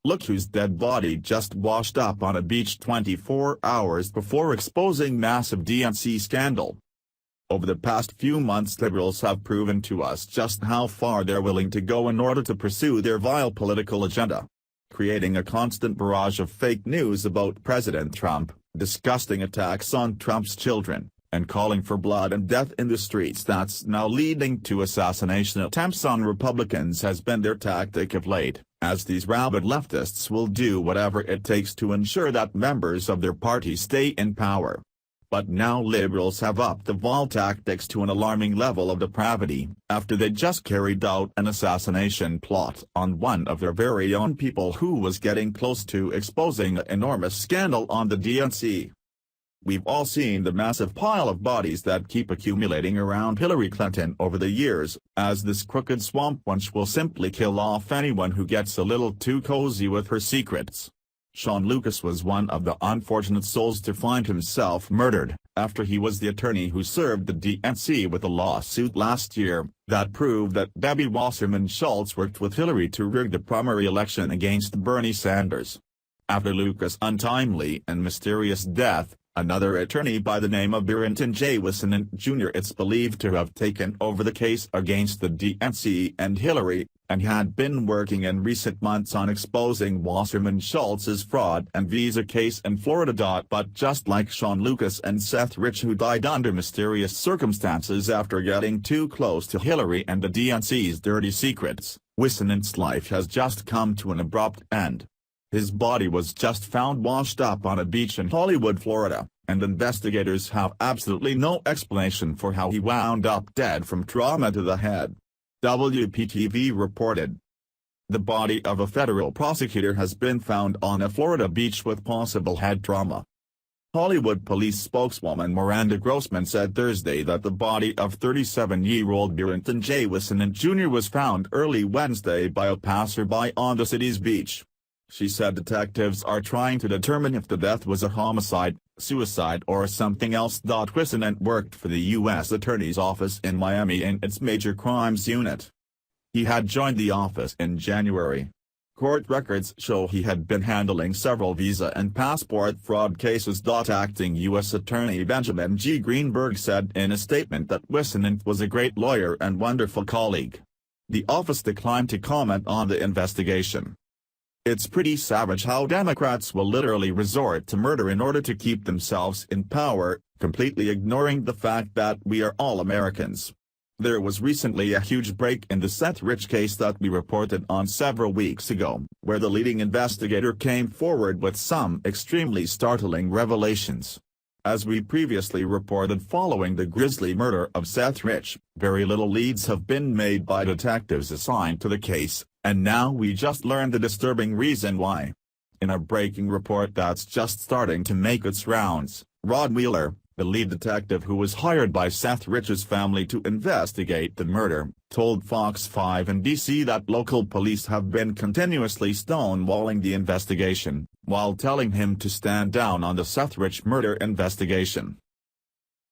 Look whose dead body just washed up on a beach 24 hours before exposing massive DNC scandal. Over the past few months, liberals have proven to us just how far they're willing to go in order to pursue their vile political agenda. Creating a constant barrage of fake news about President Trump, disgusting attacks on Trump's children, and calling for blood and death in the streets that's now leading to assassination attempts on Republicans has been their tactic of late, as these rabid leftists will do whatever it takes to ensure that members of their party stay in power. But now liberals have upped the vile tactics to an alarming level of depravity, after they just carried out an assassination plot on one of their very own people who was getting close to exposing an enormous scandal on the DNC. We've all seen the massive pile of bodies that keep accumulating around Hillary Clinton over the years, as this crooked swamp wench will simply kill off anyone who gets a little too cozy with her secrets. Shaun Lucas was one of the unfortunate souls to find himself murdered, after he was the attorney who served the DNC with a lawsuit last year that proved that Debbie Wasserman Schultz worked with Hillary to rig the primary election against Bernie Sanders. After Lucas' untimely and mysterious death, another attorney by the name of Beranton J. Whisenant Jr. is believed to have taken over the case against the DNC and Hillary, and had been working in recent months on exposing Wasserman Schultz's fraud and visa case in Florida.But just like Shaun Lucas and Seth who died under mysterious circumstances after getting too close to Hillary and the DNC's dirty secrets, Whisenant's life has just come to an abrupt end. His body was just found washed up on a beach in Hollywood, Florida, and investigators have absolutely no explanation for how he wound up dead from trauma to the head. WPTV reported. The body of a federal prosecutor has been found on a Florida beach with possible head trauma. Hollywood police spokeswoman Miranda Grossman said Thursday that the body of 37-year-old Beranton J. Whisenant Jr. was found early Wednesday by a passerby on the city's beach. She said detectives are trying to determine if the death was a homicide, suicide or something else. Whisenant worked for the U.S. Attorney's Office in Miami in its Major Crimes Unit. He had joined the office in January. Court records show he had been handling several visa and passport fraud cases. Acting U.S. Attorney Benjamin G. Greenberg said in a statement that Whisenant was a great lawyer and wonderful colleague. The office declined to comment on the investigation. It's pretty savage how Democrats will literally resort to murder in order to keep themselves in power, completely ignoring the fact that we are all Americans. There was recently a huge break in the Seth case that we reported on several weeks ago, where the leading investigator came forward with some extremely startling revelations. As we previously reported, following the grisly murder of Seth, very little leads have been made by detectives assigned to the case, and now we just learned the disturbing reason why. In a breaking report that's just starting to make its rounds, Rod Wheeler, the lead detective who was hired by Seth's family to investigate the murder, told Fox 5 in D.C. that local police have been continuously stonewalling the investigation, while telling him to stand down on the Seth murder investigation.